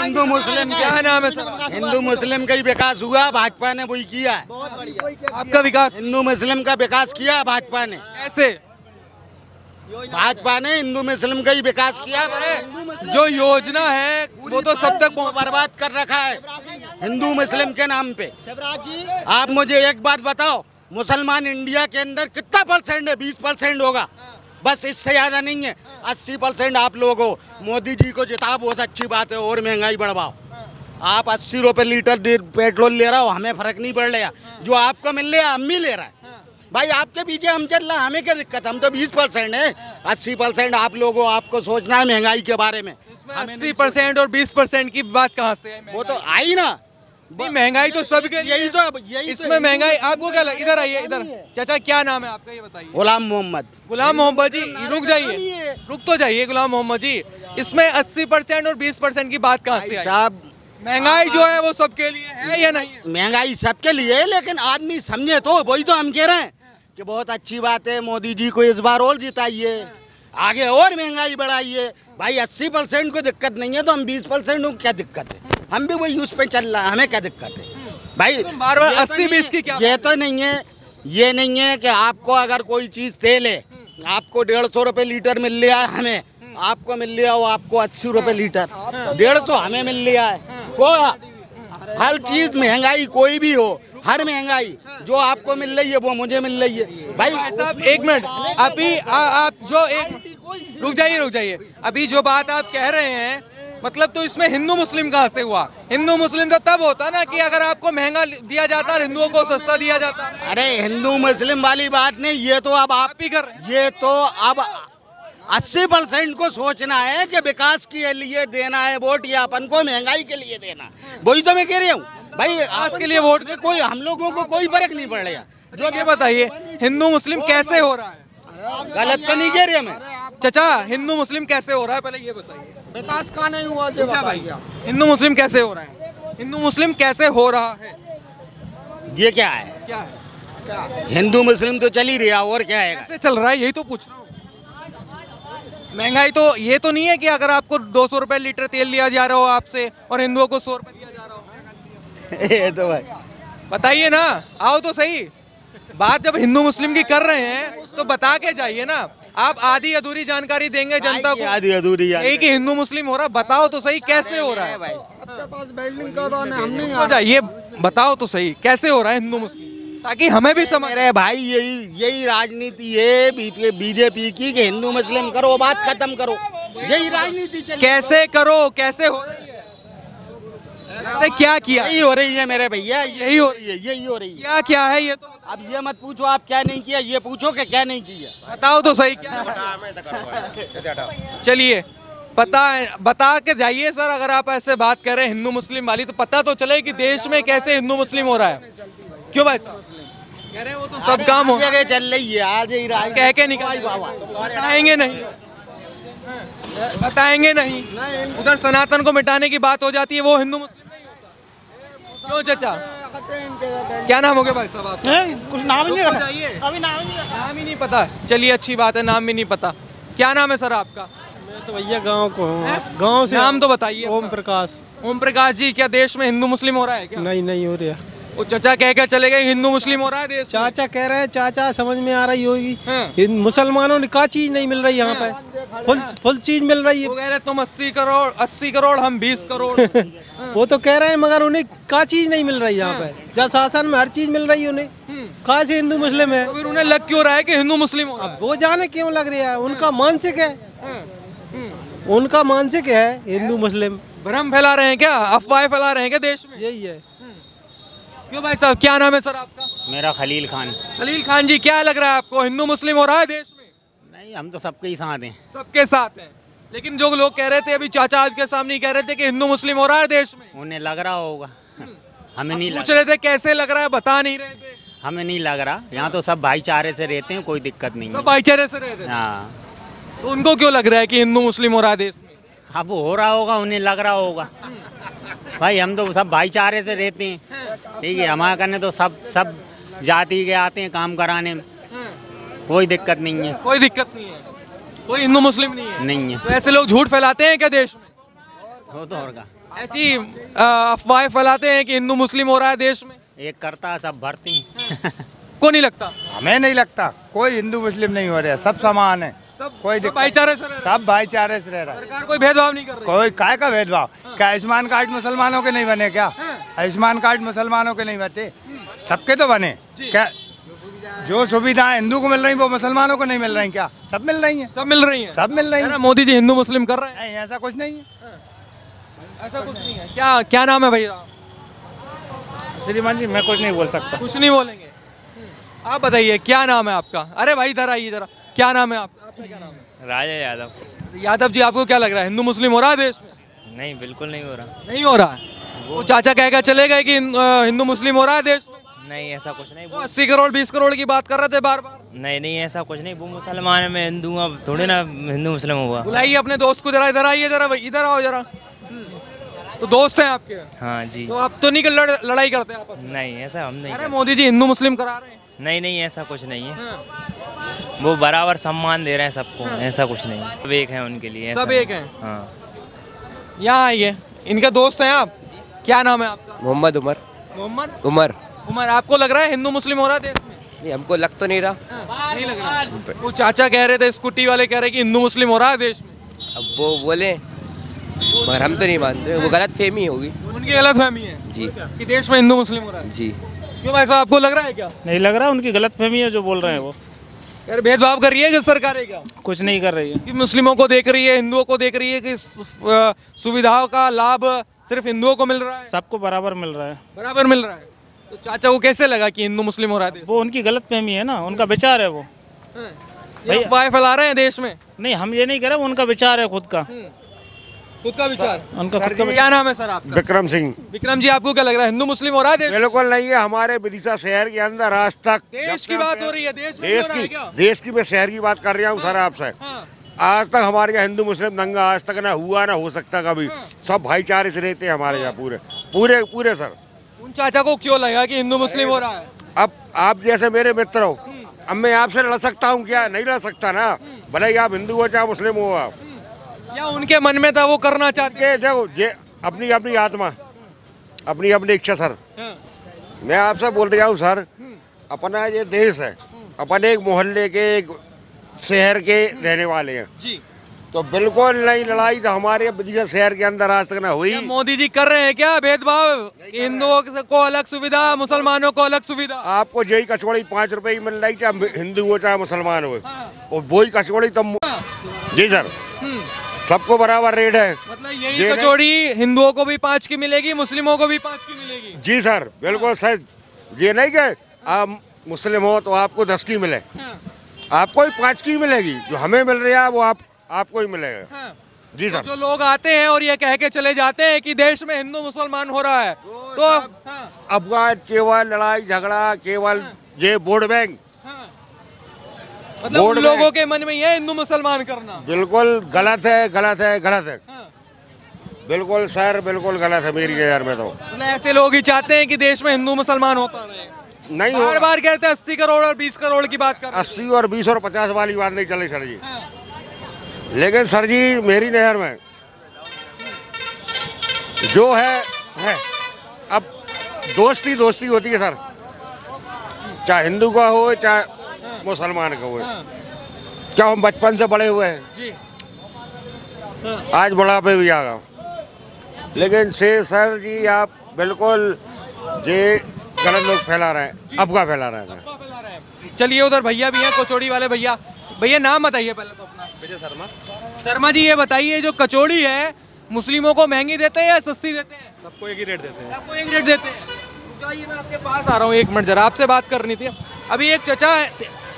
हिंदू मुस्लिम क्या नाम है सर? हिंदू मुस्लिम का ही विकास हुआ, भाजपा ने वही किया है। आपका विकास हिंदू मुस्लिम का विकास किया भाजपा ने। कैसे? भाजपा ने हिंदू मुस्लिम का ही विकास किया। जो योजना है वो तो सब तक बर्बाद कर रखा है हिंदू मुस्लिम के नाम पे। आप मुझे एक बात बताओ, मुसलमान इंडिया के अंदर कितना परसेंट है? 20% होगा बस, इससे ज्यादा नहीं है। 80% आप लोग हो। मोदी जी को जिताओ, बहुत अच्छी बात है, और महंगाई बढ़वाओ। आप 80 रुपए लीटर पेट्रोल ले रहा हो, हमें फर्क नहीं पड़ रहा। जो आपको मिल रहा है हम भी ले रहा है। भाई आपके पीछे हम चल रहे हैं, हमें क्या दिक्कत? हम तो 20% है, 80% आप लोगों आपको सोचना है महंगाई के बारे में। 80% और 20% की बात कहाँ से है? वो तो आई ना, महंगाई तो सबके यही तो इसमें महंगाई आपको क्या लगा? इधर आइए, इधर। चाचा क्या नाम है आपका, ये बताइए। गुलाम मोहम्मद। गुलाम मोहम्मद जी, रुक जाइए, रुक तो जाइए गुलाम मोहम्मद जी। इसमें 80% और 20% की बात कहाँ से आई? साहब महंगाई जो है वो सबके लिए है या नहीं है? महंगाई सबके लिए है, लेकिन आदमी समझे तो। वही तो हम कह रहे हैं कि बहुत अच्छी बात है, मोदी जी को इस बार और जिताइए, आगे और महंगाई बढ़ाइए। भाई 80% को दिक्कत नहीं है तो हम 20% को क्या दिक्कत है? हम भी वही उस पे चल रहा है, हमें क्या दिक्कत है? भाई बार बार 80-20 की क्या? ये तो नहीं है, ये नहीं है कि आपको अगर कोई चीज तेल है, आपको 150 रुपए लीटर मिल रहा है, हमें आपको मिल रहा है वो आपको 80 रुपए लीटर, 150 हमें मिल रहा है। को हर चीज महंगाई कोई भी हो, हर महंगाई जो आपको मिल रही है वो मुझे मिल रही है। भाई साहब एक मिनट, अभी आप जो एक रुक जाइए, अभी जो बात आप कह रहे हैं, मतलब तो इसमें हिंदू मुस्लिम कहाँ से हुआ? हिंदू मुस्लिम तो तब होता ना कि अगर आपको महंगा दिया जाता और हिंदुओं को सस्ता दिया जाता। अरे हिंदू मुस्लिम वाली बात नहीं, ये तो अब आप ही कर रहे हैं। ये तो अब 80% को सोचना है कि विकास के लिए देना है वोट या अपन को महंगाई के लिए देना। वही तो मैं कह रही हूँ भाई, आज के लिए वोट में कोई हम लोगों को कोई फर्क नहीं पड़ रहा। जो ये बताइए हिंदू मुस्लिम कैसे हो रहा है? गलत तो नहीं कह रही मैं चाचा, हिंदू मुस्लिम कैसे हो रहा है पहले ये बताइए। विकास का नहीं हुआ जो बताइए। हिंदू मुस्लिम कैसे हो रहा है? हिंदू मुस्लिम कैसे हो रहा है? ये क्या है? क्या है? हिंदू मुस्लिम तो चल ही रहा, और क्या है? कैसे चल रहा है यही तो पूछ रहा हूँ। महंगाई तो ये तो नहीं है कि अगर आपको 200 रुपए लीटर तेल लिया जा रहा हो आपसे और हिंदुओं को 100 रुपए दिया जा रहा हो। ये तो भाई बताइए ना, आओ तो सही। बात जब हिंदू मुस्लिम की कर रहे हैं तो बता के जाइए ना। आप आधी अधूरी जानकारी देंगे जनता को, आधी अधूरी यही कि हिंदू मुस्लिम हो रहा, बताओ तो सही कैसे हो रहा है? आपके पास बिल्डिंग करवाने हम नहीं तो जाइए बताओ तो सही कैसे हो रहा है हिंदू मुस्लिम, ताकि हमें भी समझ। अरे भाई यही राजनीति है बीजेपी की कि हिंदू मुस्लिम करो, बात खत्म करो, यही राजनीति चल। कैसे करो, कैसे हो रही है, कैसे क्या किया? यही हो रही है मेरे भैया, यही हो रही है, यही हो रही है। क्या क्या है ये तो अब ये मत पूछो आप क्या नहीं किया, ये पूछो कि क्या नहीं किया। बताओ तो सही क्या। चलिए बता के जाइए सर, अगर आप ऐसे बात कर रहे हैं हिंदू मुस्लिम वाली, तो पता तो चले कि देश में कैसे हिंदू मुस्लिम हो रहा है। क्यों भाई साहब कह रहे हैं वो तो सब काम हो जगह चल रही है, आज ही राज कह के निकल बताएंगे नहीं, बताएंगे नहीं। उधर सनातन को मिटाने की बात हो जाती है, वो हिंदू मुस्लिम नहीं होता। क्यों चाचा, क्या नाम हो गया भाई साहब आपका? कुछ नाम नहीं रखा, अभी नाम ही नहीं पता। चलिए अच्छी बात है, नाम भी नहीं पता। क्या नाम है सर आपका? मैं तो भैया गांव को हूँ, गांव से। नाम तो बताइए। ओम प्रकाश। ओम प्रकाश जी, क्या देश में हिंदू मुस्लिम हो रहा है क्या? नहीं हो रहा। वो चाचा कह के चले गए हिंदू मुस्लिम हो रहा है देश। चाचा कह रहे हैं, चाचा समझ में आ रही होगी। मुसलमानों ने का चीज नहीं मिल रही यहाँ पे, फुल चीज मिल रही है। वो कह रहे तुम 80 करोड़ हम 20 करोड़। वो तो कह रहे हैं, मगर उन्हें का चीज नहीं मिल रही यहाँ पे। जहाँ शासन में हर चीज मिल रही है उन्हें, कहा से हिंदू मुस्लिम है। तो फिर उन्हें लग क्यों रहा है कि हिंदू मुस्लिम हो रहा है? वो जाने क्यों लग रहा है, उनका मानसिक है, उनका मानसिक है हिंदू मुस्लिम। भ्रम फैला रहे हैं क्या, अफवाहें फैला रहे हैं क्या देश में? यही है। क्यों भाई साहब, क्या नाम है सर आपका? मेरा खलील खान। खलील खान जी, क्या लग रहा है आपको, हिंदू मुस्लिम हो रहा है देश में? नहीं, हम तो सबके ही साथ हैं। सबके साथ हैं, लेकिन जो लोग कह रहे थे अभी, चाचा आज के सामने कह रहे थे कि हिंदू मुस्लिम हो रहा है देश में, उन्हें लग रहा होगा, हमें नहीं पूछ रहे थे कैसे लग रहा है, बता नहीं रहे थे। हमें नहीं लग रहा, यहाँ तो सब भाईचारे से रहते हैं, कोई दिक्कत नहीं सब है। भाईचारे से रहते हैं। हाँ, तो उनको क्यों लग रहा है कि हिंदू मुस्लिम हो रहा है देश में? अब हो रहा होगा, उन्हें लग रहा होगा। भाई हम तो सब भाईचारे से रहते हैं, ठीक है। हमारे करने तो सब जाति के आते हैं काम कराने में, कोई दिक्कत नहीं है। कोई दिक्कत नहीं है, कोई हिंदू मुस्लिम नहीं है। नहीं है तो ऐसे लोग झूठ फैलाते हैं क्या देश में? हो तो होगा। ऐसी अफवाहें फैलाते हैं कि हिंदू मुस्लिम हो रहा है देश में, एक करता है सब भरती को नहीं लगता? हमें नहीं लगता कोई हिंदू मुस्लिम नहीं हो रहा, सब समान है, कोई सब भाईचारे से रह रहे हैं। सब भाईचारे से रह रहा है। सरकार कोई भेदभाव नहीं कर रही। कोई काय का भेदभाव? क्या आयुष्मान कार्ड मुसलमानों के नहीं बने क्या? आयुष्मान कार्ड मुसलमानों के नहीं बने, सबके तो बने। क्या जो सुविधाएं हिंदू को मिल रही वो मुसलमानों को नहीं मिल रही क्या? सब मिल रही हैं, सब मिल रही हैं, सब मिल रही है ना? हैं। मोदी जी हिंदू मुस्लिम कर रहे हैं? नहीं, ऐसा कुछ नहीं है। ऐसा कुछ नहीं है। क्या क्या नाम है भैया? श्रीमान जी मैं कुछ नहीं बोल सकता। कुछ नहीं बोलेंगे। आप बताइए क्या नाम है आपका? अरे भाई इधर आइए जरा, क्या नाम है आपका? आपका क्या नाम है? राजा यादव। यादव जी, आपको क्या लग रहा है हिंदू मुस्लिम हो रहा है देश में? नहीं, बिल्कुल नहीं हो रहा। नहीं हो रहा है। वो चाचा कह कर चले गए कि हिंदू मुस्लिम हो रहा है देश में। नहीं, ऐसा कुछ नहीं। वो 80 करोड़ 20 करोड़ की बात कर रहे थे बार बार। नहीं नहीं, ऐसा कुछ नहीं। वो मुसलमान है, मैं हिंदू हूँ, अब थोड़ी ना हिंदू मुस्लिम हुआ। बुलाइए अपने दोस्त को जरा, इधर आइए जरा, इधर आओ जरा। तो दोस्त हैं आपके? हाँ जी। तो आप तो नहीं लड़ाई करते आपस में? नहीं, ऐसा हम नहीं अरे करते। मोदी जी हिंदू मुस्लिम करा रहे हैं। नहीं नहीं, ऐसा कुछ नहीं है। वो बराबर सम्मान दे रहे हैं सबको, ऐसा कुछ नहीं। सब एक है उनके लिए। ऐसा सब नहीं। एक हैं। हाँ। यहाँ आइए, इनके दोस्त हैं आप। क्या नाम है आपका? मोहम्मद उमर। मोहम्मद उमर। उमर, आपको लग रहा है हिंदू मुस्लिम हो रहा है देश में? नहीं, हमको लग तो नहीं रहा। नहीं लग रहा। वो चाचा कह रहे थे, स्कूटी वाले कह रहे कि हिंदू मुस्लिम हो रहा है देश में। अब वो बोले मगर हम तो नहीं मानते, वो गलत फहमी होगी। उनकी गलत फहमी है जी कि देश में हिंदू मुस्लिम हो रहा है। जी। क्यों भाई साहब, आपको लग रहा है क्या? नहीं लग रहा, उनकी गलत फहमी है जो बोल रहे हैं वो। यार भेदभाव कर रही है कि सरकार है क्या? कुछ नहीं कर रही है। कि मुस्लिमों को देख रही है, हिंदुओं को देख रही है कि सुविधाओं का लाभ सिर्फ हिंदुओं को मिल रहा है, सबको बराबर मिल रहा है। बराबर मिल रहा है। तो चाचा को कैसे लगा कि हिंदू मुस्लिम हो रहा है देश? वो उनकी गलत फहमी है ना, उनका विचार है वो। ये अफवाहें फैला रहे हैं देश में। नहीं, हम ये नहीं कह रहे, वो उनका विचार है खुद का। खुद का विचार, उनका खुद का क्या नाम है सर आपका? विक्रम सिंह। विक्रम जी, आपको क्या लग रहा है हिंदू मुस्लिम हो रहा है देश? बिल्कुल नहीं है। हमारे विदिशा शहर के अंदर आज तक देश की बात हो रही है, देश में हो रहा है क्या? देश की मैं शहर की बात कर रहा हूँ सर आपसे। हाँ। आज तक हमारे यहाँ हिंदू मुस्लिम दंगा आज तक ना हुआ ना हो सकता कभी। सब भाईचारे से रहते हैं हमारे यहाँ पूरे पूरे पूरे सर। उन चाचा को क्यों लगा कि हिंदू मुस्लिम हो रहा है? अब आप जैसे मेरे मित्र हो, अब मैं आपसे लड़ सकता हूँ क्या? नहीं लड़ सकता ना, भले ही आप हिंदू हो चाहे मुस्लिम हो। आप या उनके मन में था वो करना चाहते ये देखो, ये अपनी अपनी आत्मा, अपनी अपनी इच्छा सर। मैं आपसे बोल रहा हूँ सर, अपना ये देश है, अपन एक मोहल्ले के एक शहर के रहने वाले हैं जी। तो बिल्कुल नहीं। लड़ाई तो हमारे विदिशा शहर के अंदर आज तक ना हुई। क्या मोदी जी कर रहे हैं क्या भेदभाव कि हिंदुओं को अलग सुविधा, मुसलमानों को अलग सुविधा? आपको यही कचौड़ी 5 रुपए की मिल रही, चाहे हिंदू हो चाहे मुसलमान हो, और वही कचौड़ी तब। जी सर, सबको बराबर रेट है। मतलब यही कचौड़ी हिंदुओं को भी 5 की मिलेगी, मुस्लिमों को भी 5 की मिलेगी? जी सर, बिल्कुल सर। ये नहीं कि आप मुस्लिम हो तो आपको 10 की मिले, आपको ही 5 की मिलेगी। जो हमें मिल रही है वो आपको ही मिलेगा। जी सर। जो लोग आते हैं और ये कह के चले जाते हैं कि देश में हिंदू मुसलमान हो रहा है, तो अफगान केवल लड़ाई झगड़ा, केवल ये वोट बैंक, मतलब उन लोगों के मन में ये हिंदू मुसलमान करना बिल्कुल गलत है, गलत है, गलत है। बिल्कुल सर, बिल्कुल गलत है मेरी नजर में। तो मतलब ऐसे लोग ही चाहते हैं कि देश में हिंदू मुसलमान होता रहे। नहीं, बार बार कहते हैं 80 करोड़ और 20 करोड़ की बात कर रहे हैं। 80 और 20 और 50 वाली बात नहीं चली सर जी। लेकिन सर जी मेरी नजर में जो है अब दोस्ती दोस्ती होती है सर, चाहे हिंदू का हो चाहे मुसलमान का हो। क्या हम बचपन से बड़े हुए हैं जी। आज बुढ़ापे भी आ गए, लेकिन से सर जी आप बिल्कुल ये गलत लोग फैला रहे हैं, अफवाह फैला रहे हैं। चलिए उधर भैया भी हैं, कचौड़ी वाले भैया। भैया नाम बताइए पहले तो अपना। विजय शर्मा। शर्मा जी, ये बताइए जो कचौड़ी है मुस्लिमों को महंगी देते हैं या सस्ती देते हैं? सबको एक ही रेट देते हैं। सबको एक रेट देते हैं। चाहिए, मैं आपके पास आ रहा हूँ, एक मिनट जरा, आपसे बात करनी थी। अभी एक चचा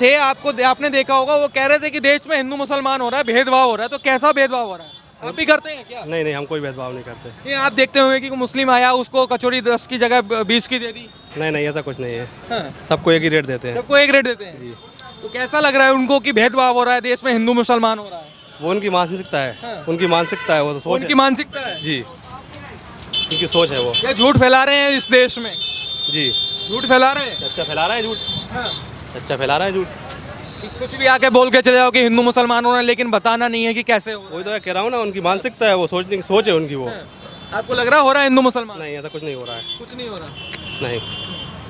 थे, आपने देखा होगा, वो कह रहे थे कि देश में हिंदू मुसलमान हो रहा है, भेदभाव हो रहा है। तो कैसा भेदभाव हो रहा है? आप भी करते हैं क्या? नहीं नहीं, हम कोई भेदभाव नहीं करते। नहीं, आप देखते होंगे कि मुस्लिम आया, उसको कचौड़ी 10 की जगह 20 की दे दी। नहीं नहीं, ऐसा कुछ नहीं है। हाँ। सबको एक ही रेट देते हैं। सबको एक रेट देते हैं जी। तो कैसा लग रहा है उनको कि भेदभाव हो रहा है देश में, हिंदू मुसलमान हो रहा है? वो उनकी मानसिकता है। हाँ। उनकी मानसिकता है, वो तो सोच उनकी है। मानसिकता है जी, उनकी सोच है वो। ये झूठ फैला रहे हैं इस देश में। जी, झूठ फैला रहे हैं। अच्छा फैला रहा है झूठ। हाँ। अच्छा फैला रहा है झूठ। कुछ भी आके बोल के चले जाओ कि हिंदू मुसलमान हो रहे हैं, लेकिन बताना नहीं है कि कैसे हो। वही तो कह रहा हूँ ना, उनकी मानसिकता है वो, सोच है उनकी वो। आपको लग रहा हो रहा है हिंदू मुसलमान? नहीं, ऐसा कुछ नहीं हो रहा है। कुछ नहीं हो रहा, नहीं,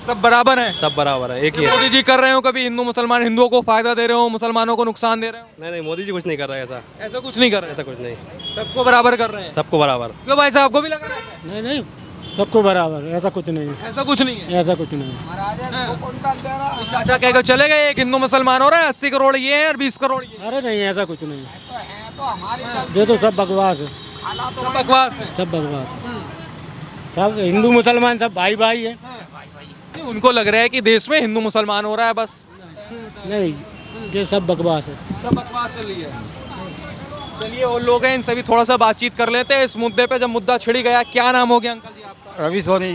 सब बराबर है। सब बराबर है, एक ही है। मोदी जी कर रहे हो कभी हिंदू मुसलमान, हिंदुओं को फायदा दे रहे हो, मुसलमानों को नुकसान दे रहे हो? नहीं, मोदी जी कुछ नहीं कर रहा है ऐसा। ऐसा कुछ नहीं कर रहे, ऐसा कुछ नहीं, सबको बराबर कर रहे हैं। सबको बराबर। क्यों भाई साहब, आपको भी लग रहा है? नहीं नहीं, सबको बराबर, ऐसा कुछ नहीं है, ऐसा कुछ नहीं है। ऐसा कुछ नहीं तो चाचा कह कर चले गए एक हिंदू मुसलमान हो रहा है, 80 करोड़ ये है और 20 करोड़ ये। अरे नहीं, ऐसा कुछ नहीं है, ये तो सब बकवास है, सब बकवास है। सब बकवास, सब हिंदू मुसलमान सब भाई भाई है। नहीं, उनको लग रहा है कि देश में हिंदू मुसलमान हो रहा है बस। नहीं, ये सब बकवास है, सब बकवास चल रही है। चलिए और लोग हैं, इनसे भी थोड़ा सा बातचीत कर लेते हैं इस मुद्दे पे। जब मुद्दा छिड़ गया, क्या नाम हो गया अंकल जी आपका? रवि सोनी।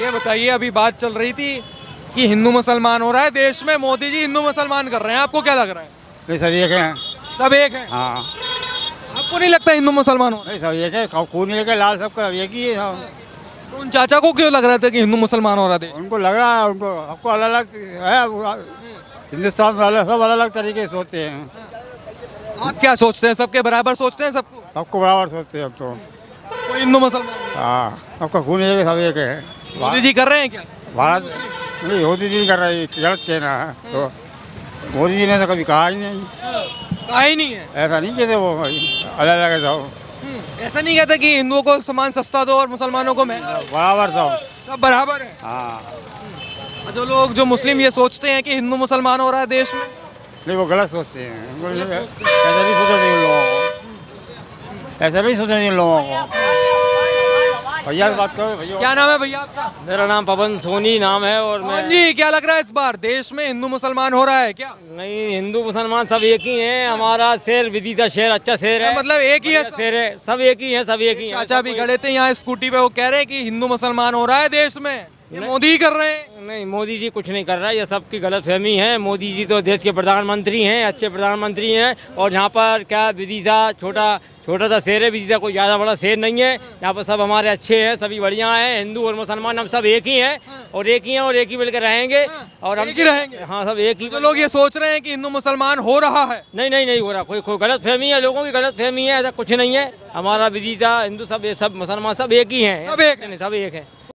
ये बताइए, अभी बात चल रही थी कि हिंदू मुसलमान हो रहा है देश में, मोदी जी हिंदू मुसलमान कर रहे हैं, आपको क्या लग रहा है? नहीं, सब एक है। सब एक है? हाँ, आपको नहीं लगता हिंदू मुसलमान हो? नहीं, सब एक है, खून एक है, लाल सबका एक ही है सब। तो उन चाचा को क्यों लग रहा था कि हिंदू मुसलमान हो रहा है? उनको लग रहा है, उनको सबको अलग अलग है, हिंदुस्तान में सब अलग अलग तरीके से सोचते हैं। आप क्या सोचते हैं, सबके बराबर सोचते हैं? सबको सबको बराबर सोचते हैं हम तो। कोई हिंदू मुसलमान? हाँ, सबका खून एक है, सब एक है। मोदी जी कर रहे हैं क्या? भारत नहीं, मोदी जी कर रही है, गलत कहना है तो। मोदी जी ने तो कभी कहा ही नहीं, कहा ही नहीं है। ऐसा नहीं कहते वो, अलग अलग है सब, ऐसा नहीं कहते कि हिंदुओं को सामान सस्ता दो और मुसलमानों को महंगा? बराबर सब। सब बराबर है। हाँ, जो लोग, जो मुस्लिम ये सोचते हैं कि हिंदू मुसलमान हो रहा है देश में, नहीं वो गलत सोचते हैं, उनको ऐसा नहीं सोचना चाहिए उन लोगों को, ऐसा नहीं सोचना चाहिए उन लोगों को। भैया से बात करो। भैया, क्या नाम है भैया आपका? मेरा नाम पवन सोनी नाम है। और मैं जी, क्या लग रहा है इस बार देश में हिंदू मुसलमान हो रहा है क्या? नहीं, हिंदू मुसलमान सब एक ही हैं। हमारा शहर विदिशा शहर अच्छा शहर है, मतलब एक ही है शहर है, सब एक ही है, सब एक ही है। चाचा भी खड़े थे यहाँ स्कूटी पे, वो कह रहे हैं कि हिंदू मुसलमान हो रहा है देश में, ये मोदी ही कर रहे हैं। नहीं, मोदी जी कुछ नहीं कर रहा है, ये सबकी गलतफहमी है। मोदी जी तो देश के प्रधानमंत्री हैं, अच्छे प्रधानमंत्री हैं। और यहाँ पर क्या विदिशा छोटा सा शहर है, विदिशा कोई ज़्यादा बड़ा शहर नहीं है। यहाँ पर सब हमारे अच्छे हैं, सभी बढ़िया हैं। हिंदू और मुसलमान हम सब एक ही हैं, और एक ही हैं, और एक ही मिलकर रहेंगे, और हम एक ही रहेंगे। हाँ, सब एक ही। तो लोग ये सोच रहे हैं कि हिंदू मुसलमान हो रहा है। नहीं नहीं नहीं हो रहा, कोई गलतफहमी है, लोगों की गलतफहमी है, ऐसा कुछ नहीं है। हमारा विदिशा हिंदू सब मुसलमान सब एक ही हैं, सब एक नहीं, सब एक है।